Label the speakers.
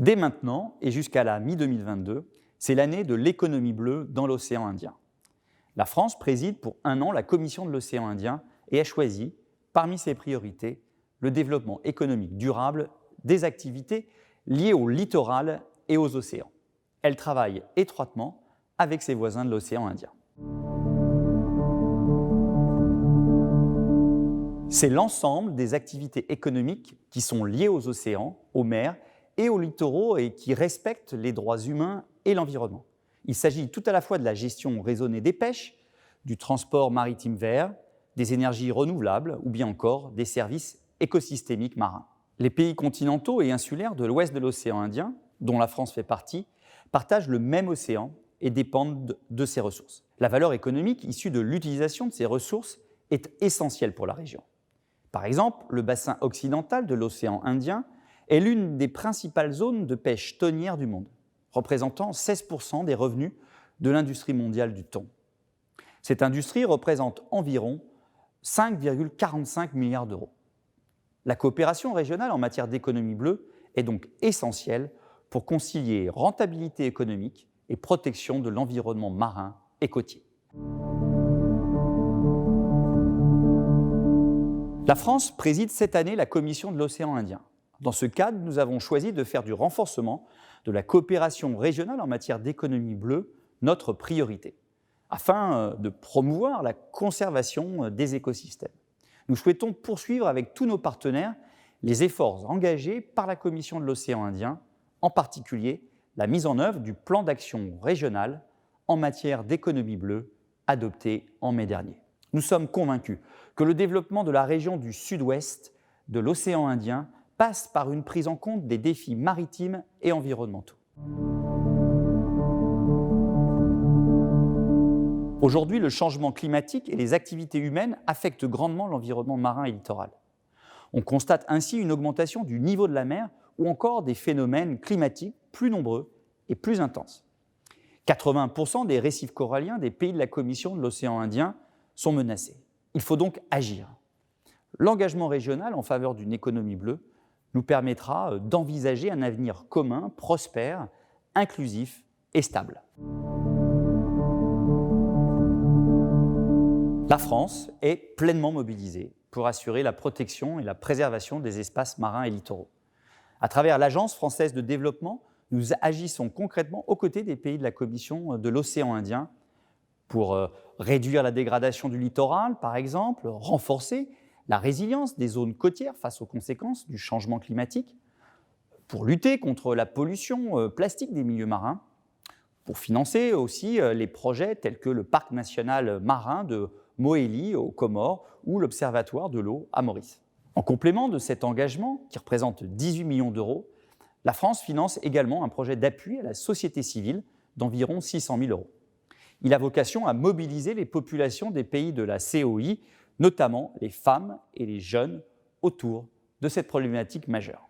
Speaker 1: Dès maintenant et jusqu'à la mi-2022, c'est l'année de l'économie bleue dans l'océan Indien. La France préside pour 1 an la Commission de l'océan Indien et a choisi, parmi ses priorités, le développement économique durable des activités liées au littoral et aux océans. Elle travaille étroitement avec ses voisins de l'océan Indien. C'est l'ensemble des activités économiques qui sont liées aux océans, aux mers et aux littoraux et qui respectent les droits humains et l'environnement. Il s'agit tout à la fois de la gestion raisonnée des pêches, du transport maritime vert, des énergies renouvelables ou bien encore des services écosystémiques marins. Les pays continentaux et insulaires de l'ouest de l'océan Indien, dont la France fait partie, partagent le même océan et dépendent de ses ressources. La valeur économique issue de l'utilisation de ces ressources est essentielle pour la région. Par exemple, le bassin occidental de l'océan Indien est l'une des principales zones de pêche thonière du monde, représentant 16% des revenus de l'industrie mondiale du thon. Cette industrie représente environ 5,45 milliards d'euros. La coopération régionale en matière d'économie bleue est donc essentielle pour concilier rentabilité économique et protection de l'environnement marin et côtier. La France préside cette année la Commission de l'océan Indien. Dans ce cadre, nous avons choisi de faire du renforcement de la coopération régionale en matière d'économie bleue notre priorité, afin de promouvoir la conservation des écosystèmes. Nous souhaitons poursuivre avec tous nos partenaires les efforts engagés par la Commission de l'océan Indien, en particulier la mise en œuvre du plan d'action régional en matière d'économie bleue adopté en mai dernier. Nous sommes convaincus que le développement de la région du sud-ouest de l'océan Indien passe par une prise en compte des défis maritimes et environnementaux. Aujourd'hui, le changement climatique et les activités humaines affectent grandement l'environnement marin et littoral. On constate ainsi une augmentation du niveau de la mer ou encore des phénomènes climatiques plus nombreux et plus intenses. 80% des récifs coralliens des pays de la Commission de l'océan Indien sont menacés. Il faut donc agir. L'engagement régional en faveur d'une économie bleue nous permettra d'envisager un avenir commun, prospère, inclusif et stable. La France est pleinement mobilisée pour assurer la protection et la préservation des espaces marins et littoraux. À travers l'Agence française de développement, nous agissons concrètement aux côtés des pays de la Commission de l'océan Indien pour réduire la dégradation du littoral, par exemple, renforcer la résilience des zones côtières face aux conséquences du changement climatique, pour lutter contre la pollution plastique des milieux marins, pour financer aussi les projets tels que le parc national marin de Mohéli aux Comores ou l'Observatoire de l'eau à Maurice. En complément de cet engagement, qui représente 18 millions d'euros, la France finance également un projet d'appui à la société civile d'environ 600 000 euros. Il a vocation à mobiliser les populations des pays de la COI, notamment les femmes et les jeunes, autour de cette problématique majeure.